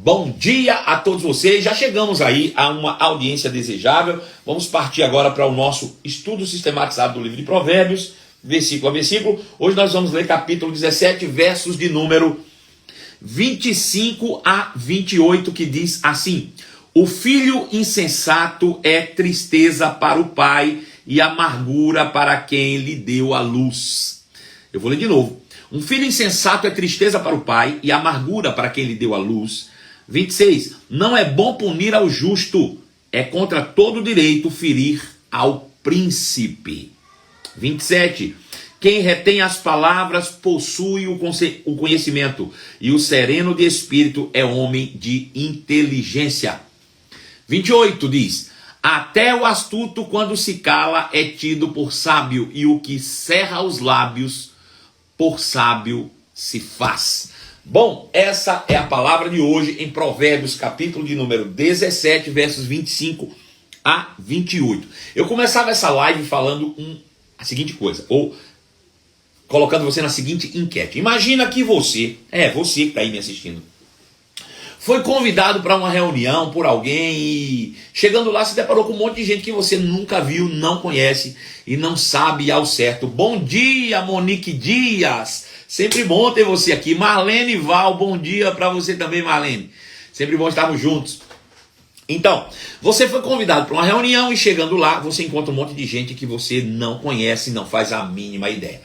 Bom dia a todos vocês, já chegamos aí a uma audiência desejável. Vamos partir agora para o nosso estudo sistematizado do livro de Provérbios, versículo a versículo. Hoje nós vamos ler capítulo 17, versos de número 25 a 28, que diz assim: o filho insensato é tristeza para o pai e amargura para quem lhe deu a luz. Eu vou ler de novo. Um filho insensato é tristeza para o pai e amargura para quem lhe deu a luz. 26. Não é bom punir ao justo, é contra todo direito ferir ao príncipe. 27. Quem retém as palavras possui o conhecimento, e o sereno de espírito é homem de inteligência. 28 diz: até o astuto, quando se cala, é tido por sábio, e o que cerra os lábios por sábio se faz. Bom, essa é a palavra de hoje em Provérbios, capítulo de número 17, versos 25 a 28. Eu começava essa live falando a seguinte coisa, ou colocando você na seguinte enquete. Imagina que você que está aí me assistindo, foi convidado para uma reunião por alguém e chegando lá se deparou com um monte de gente que você nunca viu, não conhece e não sabe ao certo. Bom dia, Monique Dias! Sempre bom ter você aqui. Marlene Val, bom dia para você também, Marlene. Sempre bom estarmos juntos. Então, você foi convidado para uma reunião e chegando lá, você encontra um monte de gente que você não conhece, não faz a mínima ideia.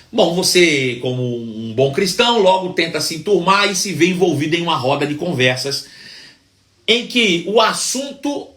Bom, você, como um bom cristão, logo tenta se enturmar e se vê envolvido em uma roda de conversas em que o assunto,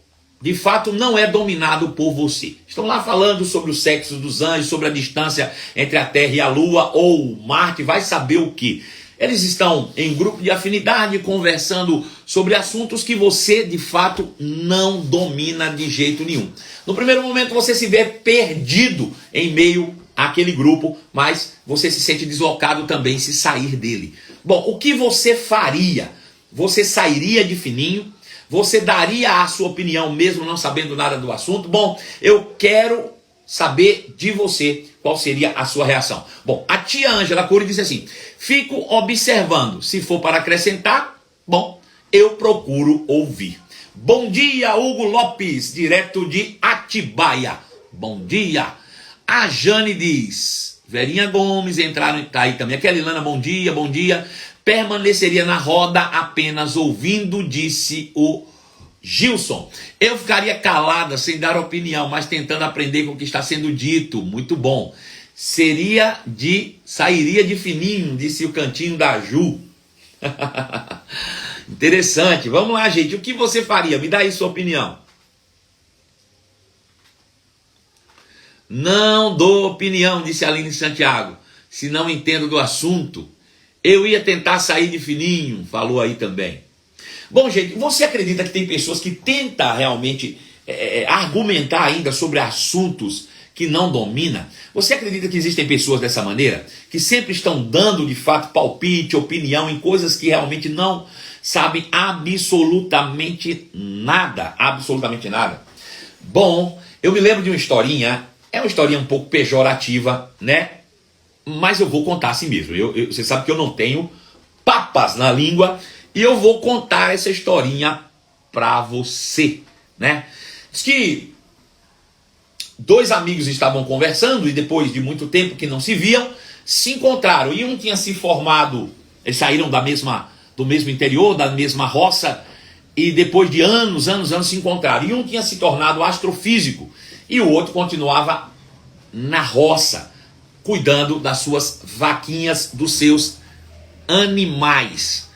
de fato, não é dominado por você. Estão lá falando sobre o sexo dos anjos, sobre a distância entre a Terra e a Lua, ou Marte, vai saber o que. Eles estão em grupo de afinidade, conversando sobre assuntos que você, de fato, não domina de jeito nenhum. No primeiro momento, você se vê perdido em meio àquele grupo, mas você se sente deslocado também se sair dele. Bom, o que você faria? Você sairia de fininho? Você daria a sua opinião mesmo não sabendo nada do assunto? Bom, eu quero saber de você qual seria a sua reação. Bom, a tia Ângela Cury disse assim: fico observando, se for para acrescentar, bom, eu procuro ouvir. Bom dia, Hugo Lopes, direto de Atibaia. Bom dia. A Jane diz: Verinha Gomes entraram, tá aí também. Aquela Ilana, bom dia, bom dia. Permaneceria na roda apenas ouvindo, disse o Gilson. Eu ficaria calada, sem dar opinião, mas tentando aprender com o que está sendo dito. Muito bom. Sairia de fininho, disse o cantinho da Ju. Interessante. Vamos lá, gente. O que você faria? Me dá aí sua opinião. Não dou opinião, disse Aline Santiago, se não entendo do assunto. Eu ia tentar sair de fininho, falou aí também. Bom, gente, você acredita que tem pessoas que tentam realmente argumentar ainda sobre assuntos que não domina? Você acredita que existem pessoas dessa maneira? Que sempre estão dando, de fato, palpite, opinião em coisas que realmente não sabem absolutamente nada. Absolutamente nada. Bom, eu me lembro de uma historinha, é uma historinha um pouco pejorativa, né? Mas eu vou contar assim mesmo. Você sabe que eu não tenho papas na língua e eu vou contar essa historinha para você, né? Diz que dois amigos estavam conversando e depois de muito tempo que não se viam, se encontraram. E um tinha se formado, eles saíram do mesmo interior, da mesma roça, e depois de anos se encontraram. E um tinha se tornado astrofísico e o outro continuava na roça, cuidando das suas vaquinhas, dos seus animais.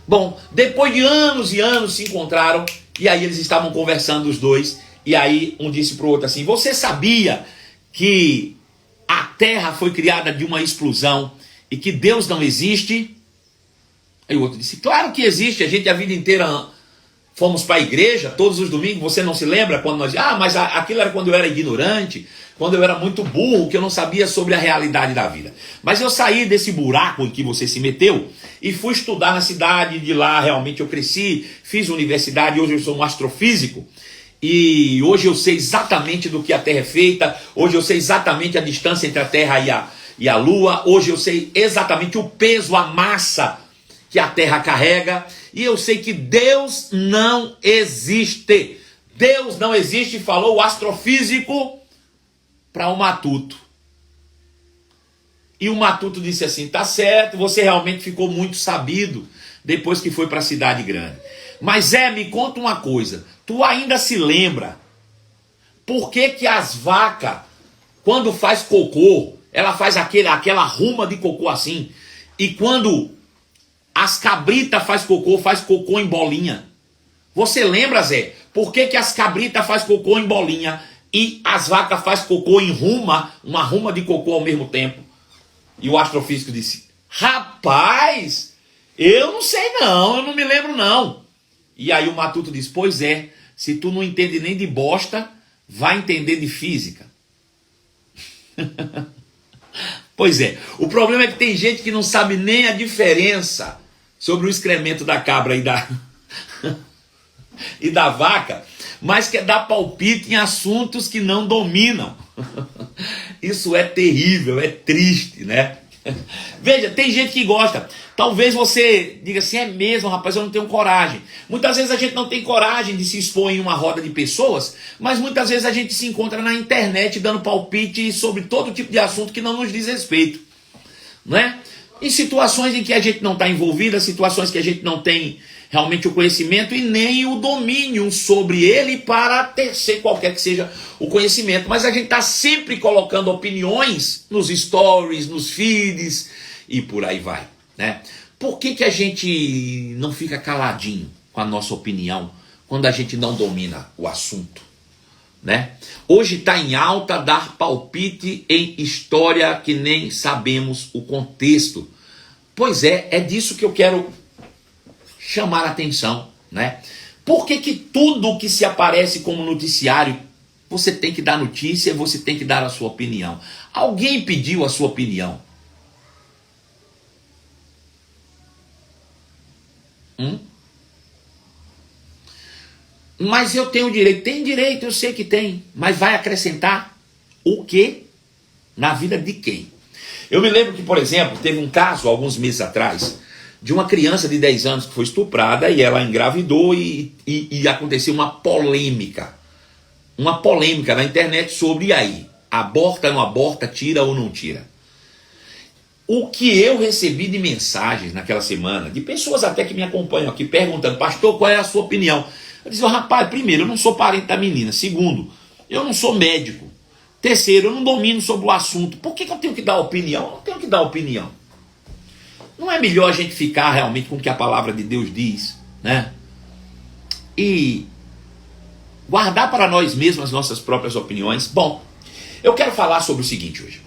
Bom, depois de anos e anos se encontraram, e aí eles estavam conversando os dois, e aí um disse para o outro assim: você sabia que a Terra foi criada de uma explosão e que Deus não existe? Aí o outro disse: claro que existe, a gente a vida inteira fomos para a igreja, todos os domingos, você não se lembra quando nós... mas aquilo era quando eu era ignorante, quando eu era muito burro, que eu não sabia sobre a realidade da vida. Mas eu saí desse buraco em que você se meteu e fui estudar na cidade, de lá realmente eu cresci, fiz universidade, hoje eu sou um astrofísico, e hoje eu sei exatamente do que a Terra é feita, hoje eu sei exatamente a distância entre a Terra e a Lua, hoje eu sei exatamente o peso, a massa que a Terra carrega, e eu sei que Deus não existe. Deus não existe, falou o astrofísico para o Matuto. E o Matuto disse assim, tá certo, você realmente ficou muito sabido depois que foi para a cidade grande. Mas me conta uma coisa, tu ainda se lembra por que que as vacas, quando faz cocô, ela faz aquela ruma de cocô assim, e quando as cabritas faz cocô em bolinha? Você lembra, Zé? Por que que as cabritas faz cocô em bolinha e as vacas faz cocô em uma ruma de cocô ao mesmo tempo? E o astrofísico disse, rapaz, eu não sei não, eu não me lembro não. E aí o Matuto disse, pois é, se tu não entende nem de bosta, vai entender de física. Pois é, o problema é que tem gente que não sabe nem a diferença sobre o excremento da cabra e da vaca, mas quer dar palpite em assuntos que não dominam. Isso é terrível, é triste, né? Veja, tem gente que gosta. Talvez você diga assim, é mesmo, rapaz, eu não tenho coragem. Muitas vezes a gente não tem coragem de se expor em uma roda de pessoas, mas muitas vezes a gente se encontra na internet dando palpite sobre todo tipo de assunto que não nos diz respeito, né? Em situações em que a gente não está envolvida, situações que a gente não tem realmente o conhecimento e nem o domínio sobre ele para tecer qualquer que seja o conhecimento. Mas a gente está sempre colocando opiniões nos stories, nos feeds e por aí vai, né? Por que que a gente não fica caladinho com a nossa opinião quando a gente não domina o assunto, né? Hoje está em alta dar palpite em história que nem sabemos o contexto. Pois é disso que eu quero chamar a atenção, né? Por que que tudo que se aparece como noticiário, você tem que dar notícia, você tem que dar a sua opinião? Alguém pediu a sua opinião? Mas eu tenho direito. Tem direito, eu sei que tem. Mas vai acrescentar o quê? Na vida de quem? Eu me lembro que, por exemplo, teve um caso, alguns meses atrás, de uma criança de 10 anos que foi estuprada e ela engravidou e aconteceu uma polêmica na internet sobre, e aí, aborta, não aborta, tira ou não tira? O que eu recebi de mensagens naquela semana, de pessoas até que me acompanham aqui, perguntando, pastor, qual é a sua opinião? Eu disse, rapaz, primeiro, eu não sou parente da menina. Segundo, eu não sou médico. Terceiro, eu não domino sobre o assunto. Por que eu tenho que dar opinião? Eu não tenho que dar opinião. Não é melhor a gente ficar realmente com o que a palavra de Deus diz, né? E guardar para nós mesmos as nossas próprias opiniões? Bom, eu quero falar sobre o seguinte hoje.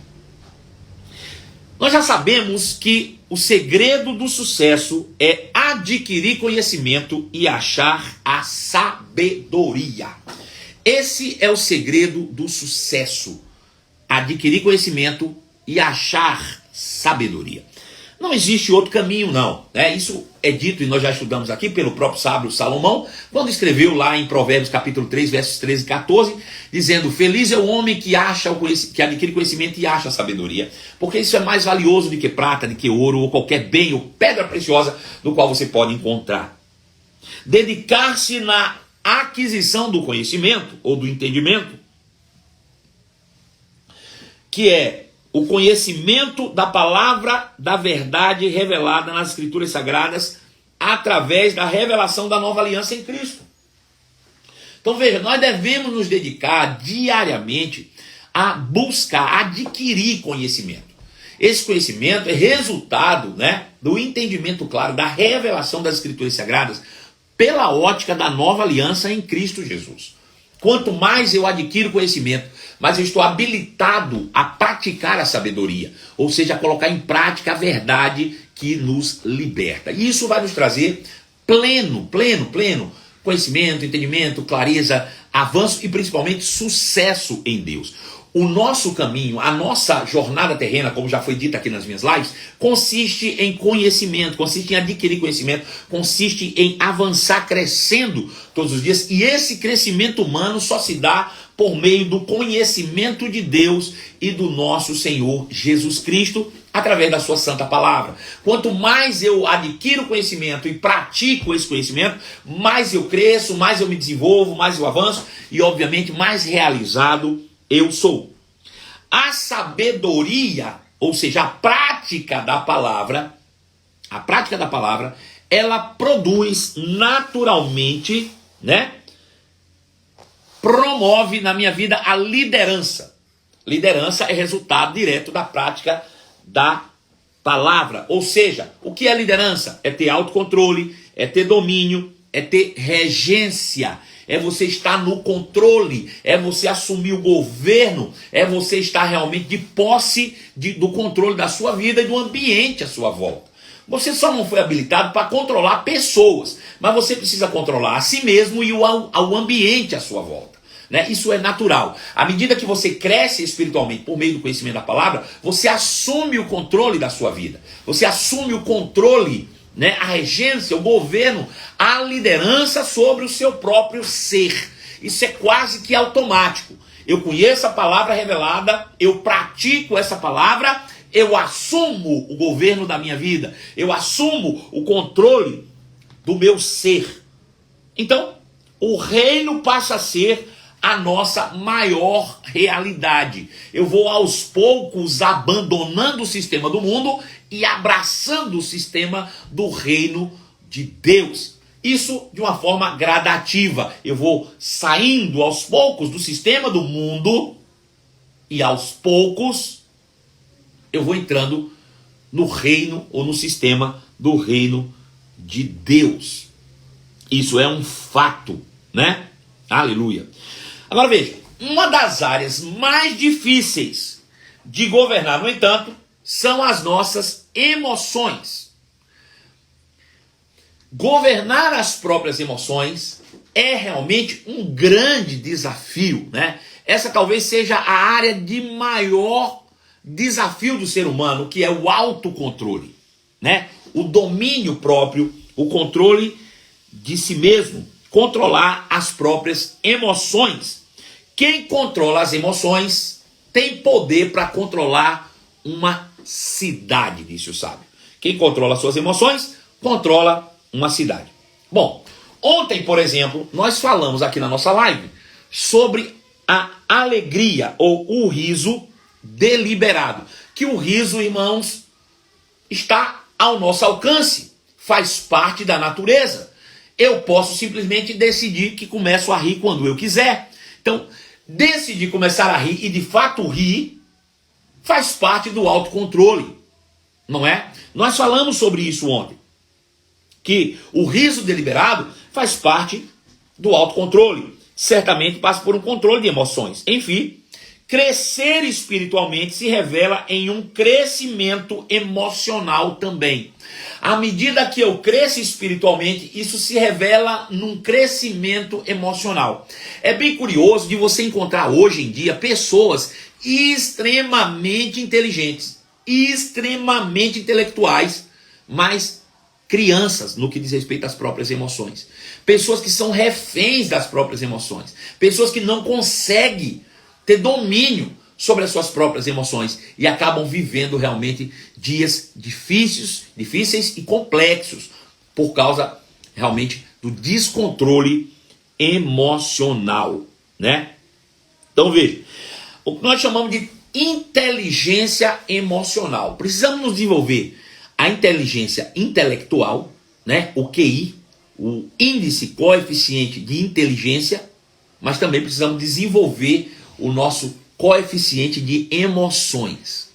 Nós já sabemos que o segredo do sucesso é adquirir conhecimento e achar a sabedoria. Esse é o segredo do sucesso. Adquirir conhecimento e achar sabedoria. Não existe outro caminho, não, né? Isso é dito, e nós já estudamos aqui, pelo próprio sábio Salomão, quando escreveu lá em Provérbios capítulo 3, versos 13 e 14, dizendo, feliz é o homem que adquire conhecimento e acha sabedoria, porque isso é mais valioso do que prata, do que ouro, ou qualquer bem, ou pedra preciosa, do qual você pode encontrar. Dedicar-se na aquisição do conhecimento, ou do entendimento, que é o conhecimento da palavra da verdade revelada nas Escrituras Sagradas através da revelação da nova aliança em Cristo. Então veja, nós devemos nos dedicar diariamente a buscar, a adquirir conhecimento. Esse conhecimento é resultado, né, do entendimento claro da revelação das Escrituras Sagradas pela ótica da nova aliança em Cristo Jesus. Quanto mais eu adquiro conhecimento, mais eu estou habilitado a praticar a sabedoria, ou seja, a colocar em prática a verdade que nos liberta. E isso vai nos trazer pleno conhecimento, entendimento, clareza, avanço e principalmente sucesso em Deus. O nosso caminho, a nossa jornada terrena, como já foi dito aqui nas minhas lives, consiste em conhecimento, consiste em adquirir conhecimento, consiste em avançar crescendo todos os dias. E esse crescimento humano só se dá por meio do conhecimento de Deus e do nosso Senhor Jesus Cristo, através da sua santa palavra. Quanto mais eu adquiro conhecimento e pratico esse conhecimento, mais eu cresço, mais eu me desenvolvo, mais eu avanço e, obviamente, mais realizado eu sou. A sabedoria, ou seja, a prática da palavra, ela produz naturalmente, né? Promove na minha vida a liderança. Liderança é resultado direto da prática da palavra. Ou seja, o que é liderança? É ter autocontrole, é ter domínio, é ter regência. É você estar no controle, é você assumir o governo, é você estar realmente de posse do controle da sua vida e do ambiente à sua volta. Você só não foi habilitado para controlar pessoas, mas você precisa controlar a si mesmo e o ambiente à sua volta. Né? Isso é natural. À medida que você cresce espiritualmente por meio do conhecimento da palavra, você assume o controle da sua vida. Você assume o controle, né, a regência, o governo, a liderança sobre o seu próprio ser. Isso é quase que automático. Eu conheço a palavra revelada, eu pratico essa palavra, eu assumo o governo da minha vida, eu assumo o controle do meu ser. Então, o reino passa a ser a nossa maior realidade. Eu vou aos poucos abandonando o sistema do mundo e abraçando o sistema do reino de Deus. Isso de uma forma gradativa. Eu vou saindo aos poucos do sistema do mundo e aos poucos eu vou entrando no reino ou no sistema do reino de Deus. Isso é um fato, né? Aleluia. Agora veja, uma das áreas mais difíceis de governar, no entanto, são as nossas emoções. Governar as próprias emoções é realmente um grande desafio, né? Essa talvez seja a área de maior desafio do ser humano, que é o autocontrole, né? O domínio próprio, o controle de si mesmo, controlar as próprias emoções. Quem controla as emoções tem poder para controlar uma cidade, disse o sábio. Quem controla suas emoções, controla uma cidade. Bom, ontem, por exemplo, nós falamos aqui na nossa live sobre a alegria ou o riso deliberado. Que o riso, irmãos, está ao nosso alcance, faz parte da natureza. Eu posso simplesmente decidir que começo a rir quando eu quiser. Então, decidir começar a rir e de fato rir faz parte do autocontrole, não é? Nós falamos sobre isso ontem, que o riso deliberado faz parte do autocontrole. Certamente passa por um controle de emoções. Enfim, crescer espiritualmente se revela em um crescimento emocional também. À medida que eu cresço espiritualmente, isso se revela num crescimento emocional. É bem curioso de você encontrar hoje em dia pessoas extremamente inteligentes, extremamente intelectuais, mas crianças no que diz respeito às próprias emoções. Pessoas que são reféns das próprias emoções. Pessoas que não conseguem ter domínio sobre as suas próprias emoções e acabam vivendo realmente dias difíceis e complexos por causa realmente do descontrole emocional, né? Então veja, o que nós chamamos de inteligência emocional. Precisamos nos desenvolver a inteligência intelectual, né? O QI, o índice coeficiente de inteligência, mas também precisamos desenvolver o nosso coeficiente de emoções.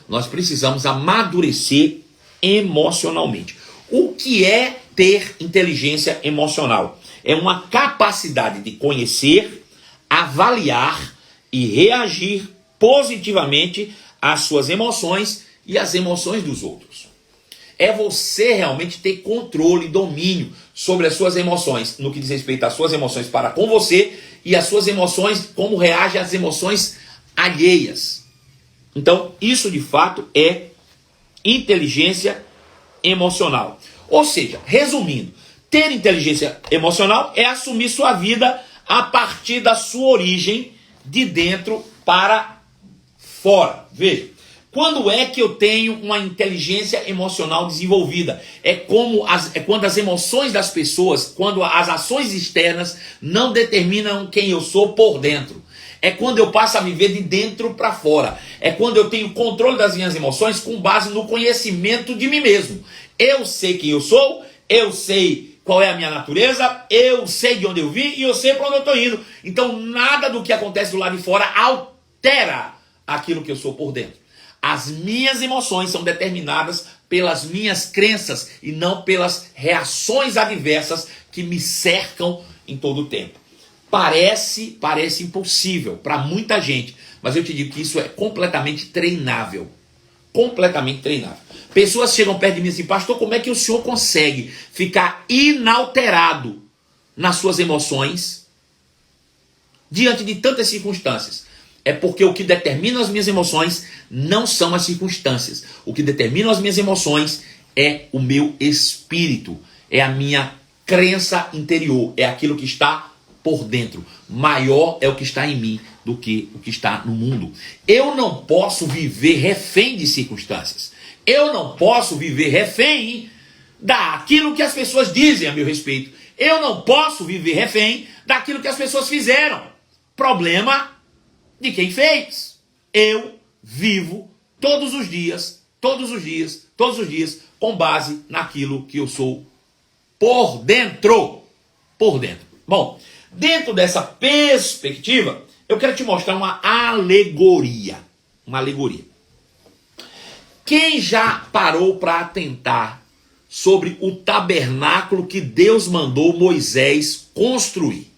Nós precisamos amadurecer emocionalmente. O que é ter inteligência emocional? É uma capacidade de conhecer, avaliar e reagir positivamente às suas emoções e às emoções dos outros. É você realmente ter controle, domínio sobre as suas emoções, no que diz respeito às suas emoções para com você e as suas emoções, como reage às emoções alheias. Então, isso de fato é inteligência emocional. Ou seja, resumindo, ter inteligência emocional é assumir sua vida a partir da sua origem, de dentro para fora. Veja, Quando é que eu tenho uma inteligência emocional desenvolvida? É quando as emoções das pessoas, quando as ações externas não determinam quem eu sou por dentro. É quando eu passo a viver de dentro para fora. É quando eu tenho controle das minhas emoções com base no conhecimento de mim mesmo. Eu sei quem eu sou, eu sei qual é a minha natureza, eu sei de onde eu vim e eu sei para onde eu estou indo. Então nada do que acontece do lado de fora altera aquilo que eu sou por dentro. As minhas emoções são determinadas pelas minhas crenças e não pelas reações adversas que me cercam em todo o tempo. Parece impossível para muita gente, mas eu te digo que isso é completamente treinável. Completamente treinável. Pessoas chegam perto de mim assim, pastor, como é que o senhor consegue ficar inalterado nas suas emoções diante de tantas circunstâncias? É porque o que determina as minhas emoções não são as circunstâncias. O que determina as minhas emoções é o meu espírito, é a minha crença interior, é aquilo que está por dentro. Maior é o que está em mim do que o que está no mundo. Eu não posso viver refém de circunstâncias. Eu não posso viver refém daquilo que as pessoas dizem a meu respeito. Eu não posso viver refém daquilo que as pessoas fizeram. Problema de quem fez. Eu vivo todos os dias, com base naquilo que eu sou por dentro. Por dentro. Bom, dentro dessa perspectiva, eu quero te mostrar uma alegoria. Uma alegoria. Quem já parou para atentar sobre o tabernáculo que Deus mandou Moisés construir?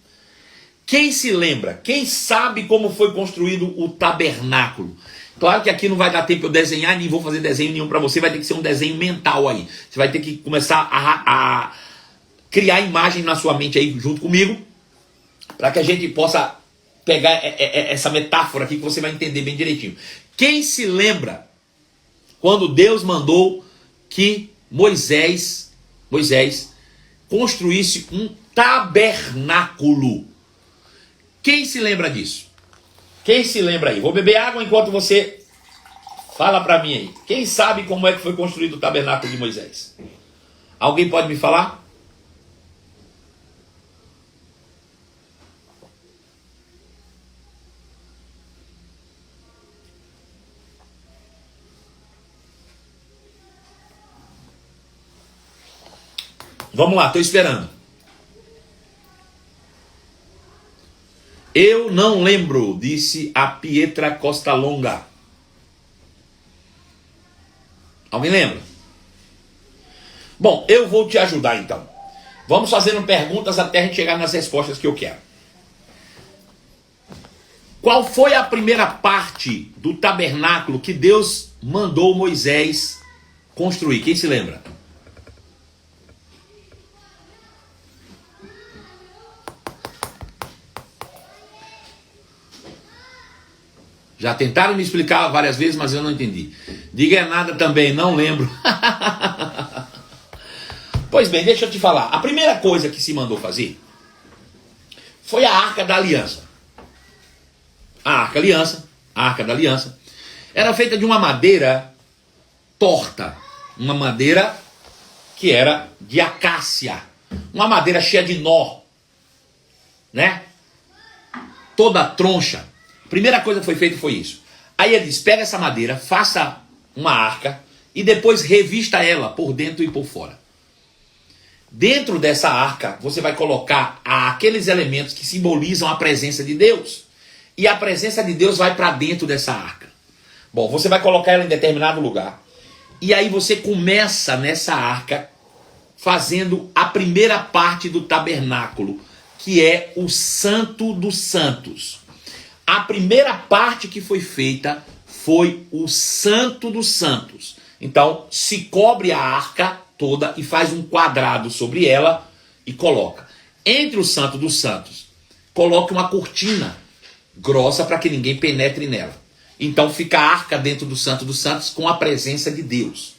Quem se lembra? Quem sabe como foi construído o tabernáculo? Claro que aqui não vai dar tempo eu desenhar, nem vou fazer desenho nenhum para você, vai ter que ser um desenho mental aí. Você vai ter que começar a criar imagem na sua mente aí junto comigo, para que a gente possa pegar essa metáfora aqui que você vai entender bem direitinho. Quem se lembra quando Deus mandou que Moisés construísse um tabernáculo? Quem se lembra disso? Quem se lembra aí? Vou beber água enquanto você fala para mim aí. Quem sabe como é que foi construído o tabernáculo de Moisés? Alguém pode me falar? Vamos lá, estou esperando. Eu não lembro, disse a Pietra Costa Longa. Alguém lembra? Bom, eu vou te ajudar então. Vamos fazendo perguntas até a gente chegar nas respostas que eu quero. Qual foi a primeira parte do tabernáculo que Deus mandou Moisés construir? Quem se lembra? Já tentaram me explicar várias vezes, mas eu não entendi. Diga nada também, não lembro. Pois bem, deixa eu te falar. A primeira coisa que se mandou fazer foi a Arca da Aliança. A Arca da Aliança, era feita de uma madeira torta. Uma madeira que era de acácia. Uma madeira cheia de nó. Né? Toda troncha. Primeira coisa que foi feita foi isso. Aí ele diz, pega essa madeira, faça uma arca e depois revista ela por dentro e por fora. Dentro dessa arca, você vai colocar aqueles elementos que simbolizam a presença de Deus. E a presença de Deus vai para dentro dessa arca. Bom, você vai colocar ela em determinado lugar. E aí você começa nessa arca fazendo a primeira parte do tabernáculo, que é o Santo dos Santos. A primeira parte que foi feita foi o Santo dos Santos. Então, se cobre a arca toda e faz um quadrado sobre ela e coloca. Entre o Santo dos Santos, coloque uma cortina grossa para que ninguém penetre nela. Então fica a arca dentro do Santo dos Santos com a presença de Deus.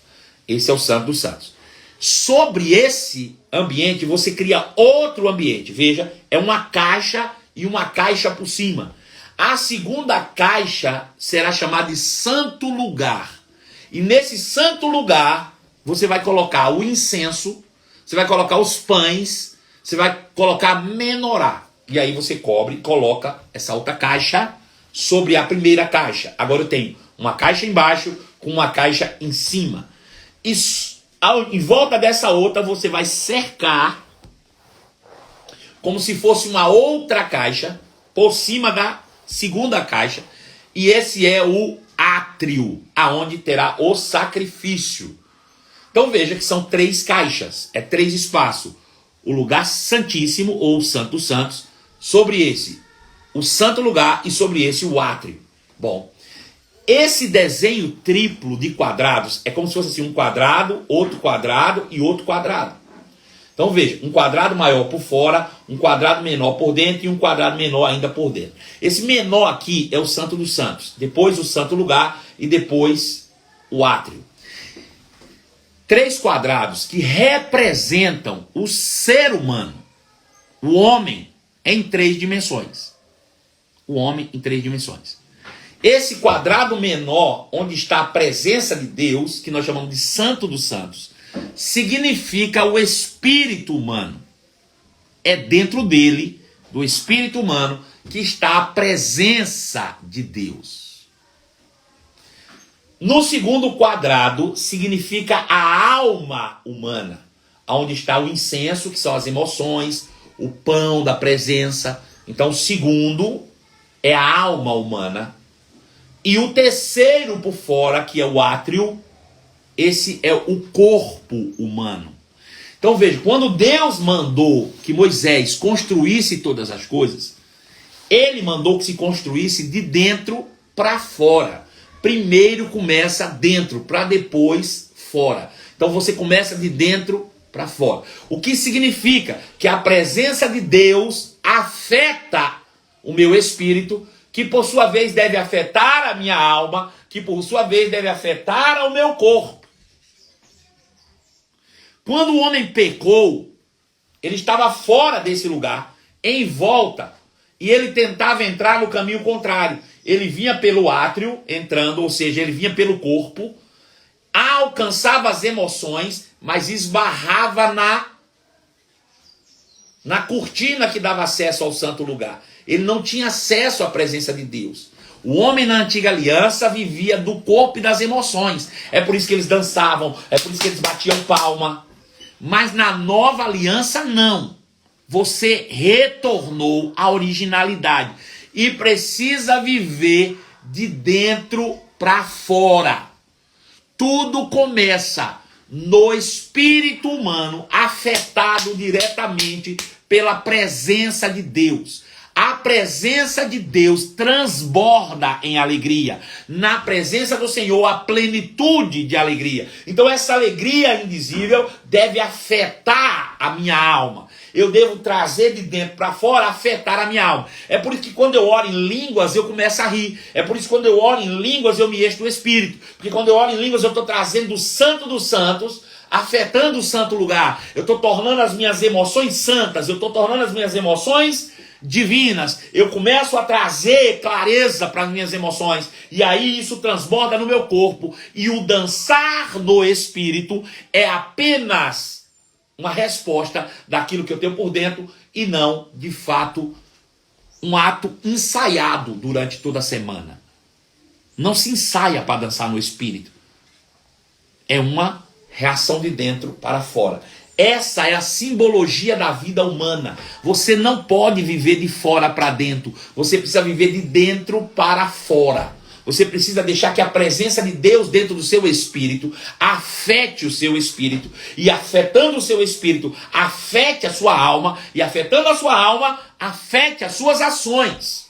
Esse é o Santo dos Santos. Sobre esse ambiente, você cria outro ambiente. Veja, é uma caixa e uma caixa por cima. A segunda caixa será chamada de santo lugar. E nesse santo lugar, você vai colocar o incenso, você vai colocar os pães, você vai colocar a menorá. E aí você cobre e coloca essa outra caixa sobre a primeira caixa. Agora eu tenho uma caixa embaixo com uma caixa em cima. E em volta dessa outra você vai cercar como se fosse uma outra caixa por cima da segunda caixa. E esse é o átrio, aonde terá o sacrifício. Então veja que são 3 caixas, é 3 espaços. O lugar santíssimo ou santo dos santos, sobre esse o santo lugar e sobre esse o átrio. Bom, esse desenho triplo de quadrados é como se fosse assim, um quadrado, outro quadrado e outro quadrado. Então veja, um quadrado maior por fora, um quadrado menor por dentro e um quadrado menor ainda por dentro. Esse menor aqui é o santo dos santos, depois o santo lugar e depois o átrio. 3 quadrados que representam o ser humano, o homem em 3 dimensões. O homem em 3 dimensões. Esse quadrado menor, onde está a presença de Deus, que nós chamamos de Santo dos Santos, significa o espírito humano. É dentro dele, do espírito humano, que está a presença de Deus. No segundo quadrado, significa a alma humana, onde está o incenso, que são as emoções, o pão da presença. Então, o segundo é a alma humana. E o terceiro por fora, que é o átrio, esse é o corpo humano. Então veja, quando Deus mandou que Moisés construísse todas as coisas, ele mandou que se construísse de dentro para fora. Primeiro começa dentro, para depois fora. Então você começa de dentro para fora. O que significa que a presença de Deus afeta o meu espírito, que por sua vez deve afetar a minha alma, que por sua vez deve afetar o meu corpo. Quando o homem pecou, ele estava fora desse lugar, em volta, e ele tentava entrar no caminho contrário. Ele vinha pelo átrio, entrando, ou seja, ele vinha pelo corpo, alcançava as emoções, mas esbarrava na cortina que dava acesso ao santo lugar. Ele não tinha acesso à presença de Deus. O homem na antiga aliança vivia do corpo e das emoções. É por isso que eles dançavam, é por isso que eles batiam palma. Mas na nova aliança não. Você retornou à originalidade e precisa viver de dentro para fora. Tudo começa no espírito humano, afetado diretamente pela presença de Deus. A presença de Deus transborda em alegria. Na presença do Senhor, a plenitude de alegria. Então essa alegria indizível deve afetar a minha alma. Eu devo trazer de dentro para fora, afetar a minha alma. É por isso que quando eu oro em línguas, eu começo a rir. É por isso que quando eu oro em línguas, eu me encho do Espírito. Porque quando eu oro em línguas, eu estou trazendo o Santo dos Santos, afetando o santo lugar. Eu estou tornando as minhas emoções santas. Eu estou tornando as minhas emoções divinas. Eu começo a trazer clareza para as minhas emoções. E aí isso transborda no meu corpo. E o dançar no Espírito é apenas uma resposta daquilo que eu tenho por dentro e não, de fato, um ato ensaiado durante toda a semana. Não se ensaia para dançar no Espírito. É uma reação de dentro para fora. Essa é a simbologia da vida humana. Você não pode viver de fora para dentro. Você precisa viver de dentro para fora. Você precisa deixar que a presença de Deus dentro do seu espírito afete o seu espírito. E afetando o seu espírito, afete a sua alma. E afetando a sua alma, afete as suas ações.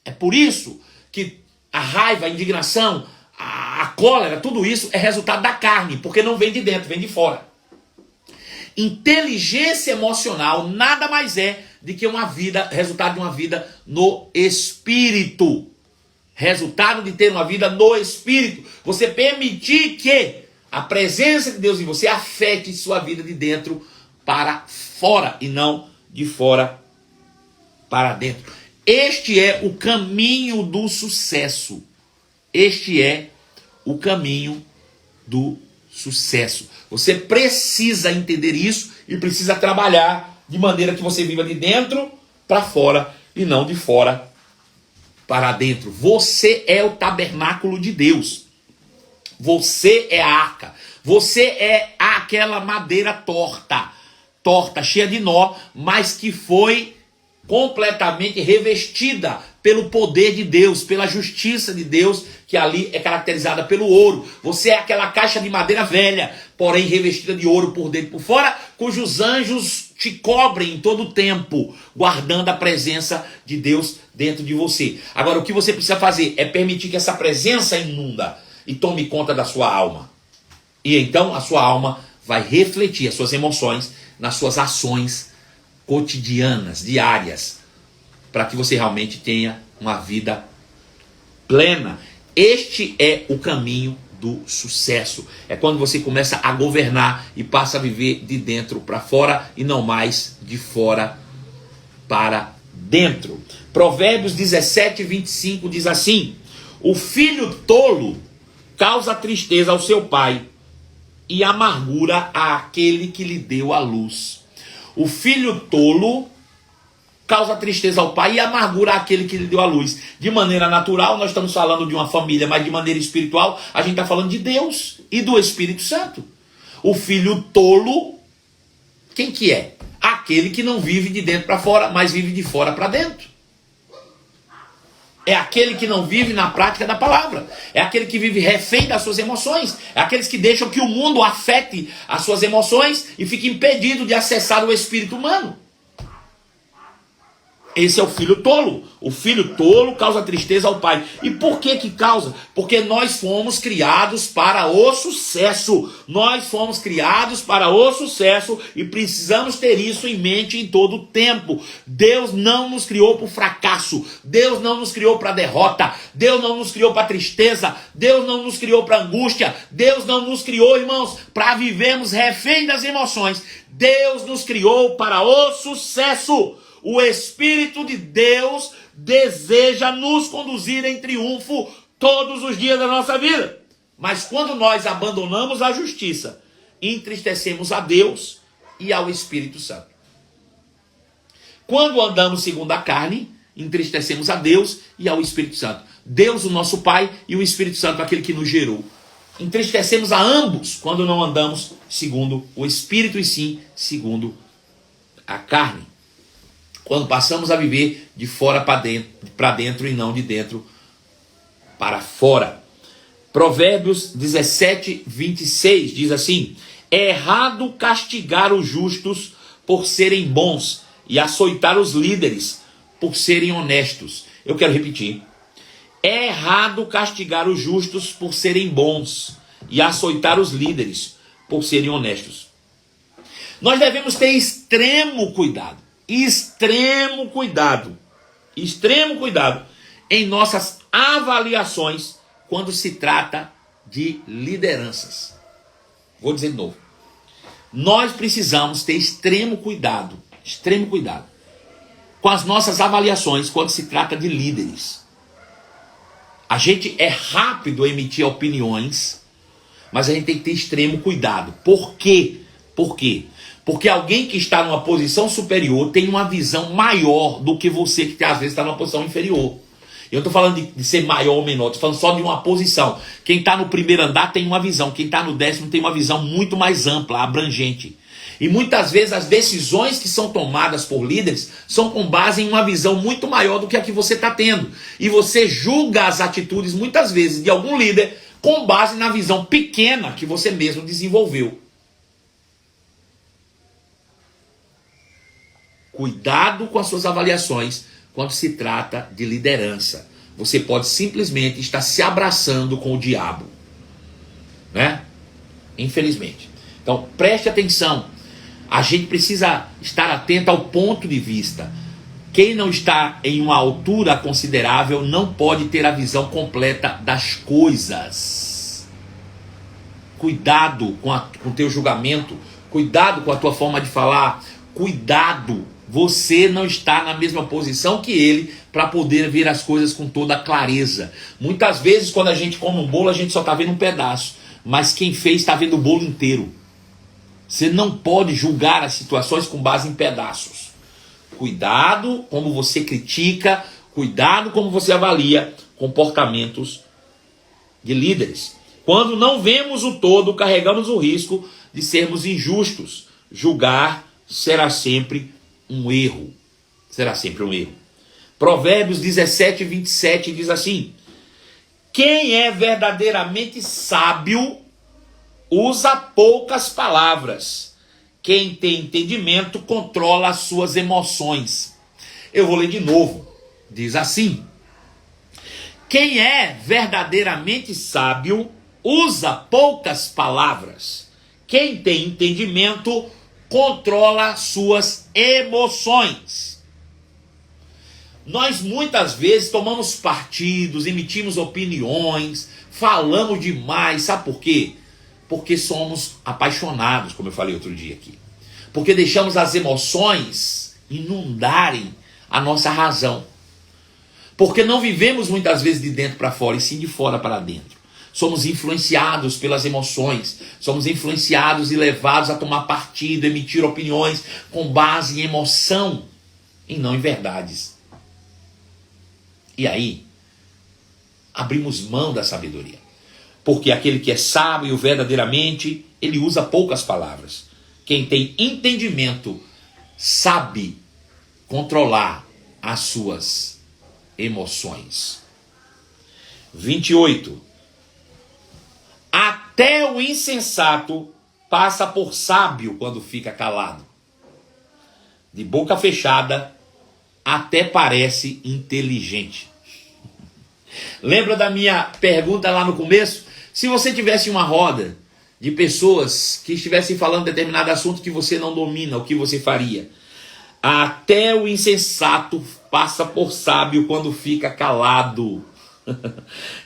É por isso que a raiva, a indignação, a cólera, tudo isso é resultado da carne, porque não vem de dentro, vem de fora. Inteligência emocional nada mais é do que uma vida, resultado de uma vida no espírito. Resultado de ter uma vida no espírito. Você permitir que a presença de Deus em você afete sua vida de dentro para fora e não de fora para dentro. Este é o caminho do sucesso. Este é o caminho do sucesso. Você precisa entender isso e precisa trabalhar de maneira que você viva de dentro para fora e não de fora para dentro. Você é o tabernáculo de Deus. Você é a arca. Você é aquela madeira torta, cheia de nó, mas que foi completamente revestida pelo poder de Deus, pela justiça de Deus, que ali é caracterizada pelo ouro. Você é aquela caixa de madeira velha, porém revestida de ouro por dentro e por fora, cujos anjos te cobrem em todo o tempo, guardando a presença de Deus dentro de você. Agora, o que você precisa fazer é permitir que essa presença inunda e tome conta da sua alma. E então a sua alma vai refletir as suas emoções nas suas ações cotidianas, diárias, para que você realmente tenha uma vida plena. Este é o caminho do sucesso. É quando você começa a governar e passa a viver de dentro para fora e não mais de fora para dentro. Provérbios 17, 25 diz assim: o filho tolo causa tristeza ao seu pai e amargura àquele que lhe deu a luz. O filho tolo causa tristeza ao pai e amargura àquele que lhe deu a luz. De maneira natural, nós estamos falando de uma família, mas de maneira espiritual, a gente está falando de Deus e do Espírito Santo. O filho tolo, quem que é? Aquele que não vive de dentro para fora, mas vive de fora para dentro. É aquele que não vive na prática da palavra. É aquele que vive refém das suas emoções. É aqueles que deixam que o mundo afete as suas emoções e fica impedido de acessar o espírito humano. Esse é o filho tolo. O filho tolo causa tristeza ao pai. E por que que causa? Porque nós fomos criados para o sucesso. Nós fomos criados para o sucesso e precisamos ter isso em mente em todo o tempo. Deus não nos criou para o fracasso. Deus não nos criou para a derrota. Deus não nos criou para a tristeza. Deus não nos criou para a angústia. Deus não nos criou, irmãos, para vivermos refém das emoções. Deus nos criou para o sucesso. O Espírito de Deus deseja nos conduzir em triunfo todos os dias da nossa vida. Mas quando nós abandonamos a justiça, entristecemos a Deus e ao Espírito Santo. Quando andamos segundo a carne, entristecemos a Deus e ao Espírito Santo. Deus, o nosso Pai, e o Espírito Santo, aquele que nos gerou. Entristecemos a ambos quando não andamos segundo o Espírito e sim segundo a carne. Quando passamos a viver de fora para dentro e não de dentro para fora. Provérbios 17, 26 diz assim: é errado castigar os justos por serem bons e açoitar os líderes por serem honestos. Eu quero repetir. É errado castigar os justos por serem bons e açoitar os líderes por serem honestos. Nós devemos ter extremo cuidado em nossas avaliações quando se trata de lideranças. Vou dizer de novo. Nós precisamos ter extremo cuidado com as nossas avaliações quando se trata de líderes. A gente é rápido a emitir opiniões, mas a gente tem que ter extremo cuidado. Por quê? Por quê? Porque alguém que está numa posição superior tem uma visão maior do que você que às vezes está numa posição inferior. Eu não estou falando de ser maior ou menor, estou falando só de uma posição. Quem está no primeiro andar tem uma visão, quem está no 10º tem uma visão muito mais ampla, abrangente. E muitas vezes as decisões que são tomadas por líderes são com base em uma visão muito maior do que a que você está tendo. E você julga as atitudes muitas vezes de algum líder com base na visão pequena que você mesmo desenvolveu. Cuidado com as suas avaliações quando se trata de liderança. Você pode simplesmente estar se abraçando com o diabo, né? Infelizmente. Então preste atenção. A gente precisa estar atento ao ponto de vista. Quem não está em uma altura considerável não pode ter a visão completa das coisas. Cuidado com o teu julgamento. Cuidado com a tua forma de falar. Cuidado Você não está na mesma posição que ele para poder ver as coisas com toda clareza. Muitas vezes, quando a gente come um bolo, a gente só está vendo um pedaço. Mas quem fez está vendo o bolo inteiro. Você não pode julgar as situações com base em pedaços. Cuidado como você critica, cuidado como você avalia comportamentos de líderes. Quando não vemos o todo, carregamos o risco de sermos injustos. Julgar será sempre um erro. Será sempre um erro. Provérbios 17, 27 diz assim: quem é verdadeiramente sábio usa poucas palavras. Quem tem entendimento controla as suas emoções. Eu vou ler de novo. Diz assim: quem é verdadeiramente sábio usa poucas palavras. Quem tem entendimento controla suas emoções. Nós muitas vezes tomamos partidos, emitimos opiniões, falamos demais. Sabe por quê? Porque somos apaixonados, como eu falei outro dia aqui. Porque deixamos as emoções inundarem a nossa razão. Porque não vivemos muitas vezes de dentro para fora, e sim de fora para dentro. Somos influenciados pelas emoções, somos influenciados e levados a tomar partido, emitir opiniões com base em emoção e não em verdades. E aí, abrimos mão da sabedoria. Porque aquele que é sábio verdadeiramente, ele usa poucas palavras. Quem tem entendimento sabe controlar as suas emoções. 28. Até o insensato passa por sábio quando fica calado. De boca fechada, até parece inteligente. Lembra da minha pergunta lá no começo? Se você tivesse uma roda de pessoas que estivessem falando determinado assunto que você não domina, o que você faria? Até o insensato passa por sábio quando fica calado.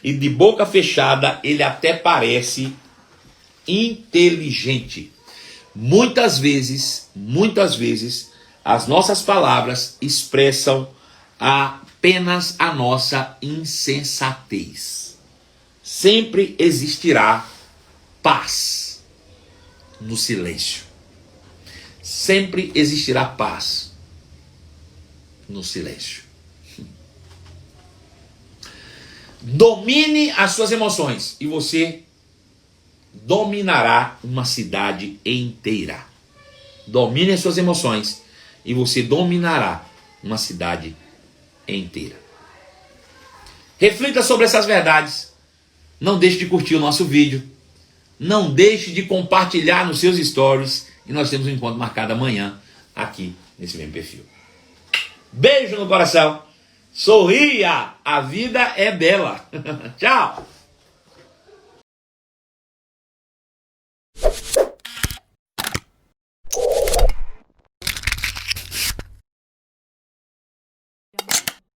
E de boca fechada ele até parece inteligente. Muitas vezes, as nossas palavras expressam apenas a nossa insensatez. Sempre existirá paz no silêncio. Sempre existirá paz no silêncio. Domine as suas emoções e você dominará uma cidade inteira. Domine as suas emoções e você dominará uma cidade inteira. Reflita sobre essas verdades. Não deixe de curtir o nosso vídeo. Não deixe de compartilhar nos seus stories. E nós temos um encontro marcado amanhã aqui nesse mesmo perfil. Beijo no coração. Sorria, a vida é bela. Tchau.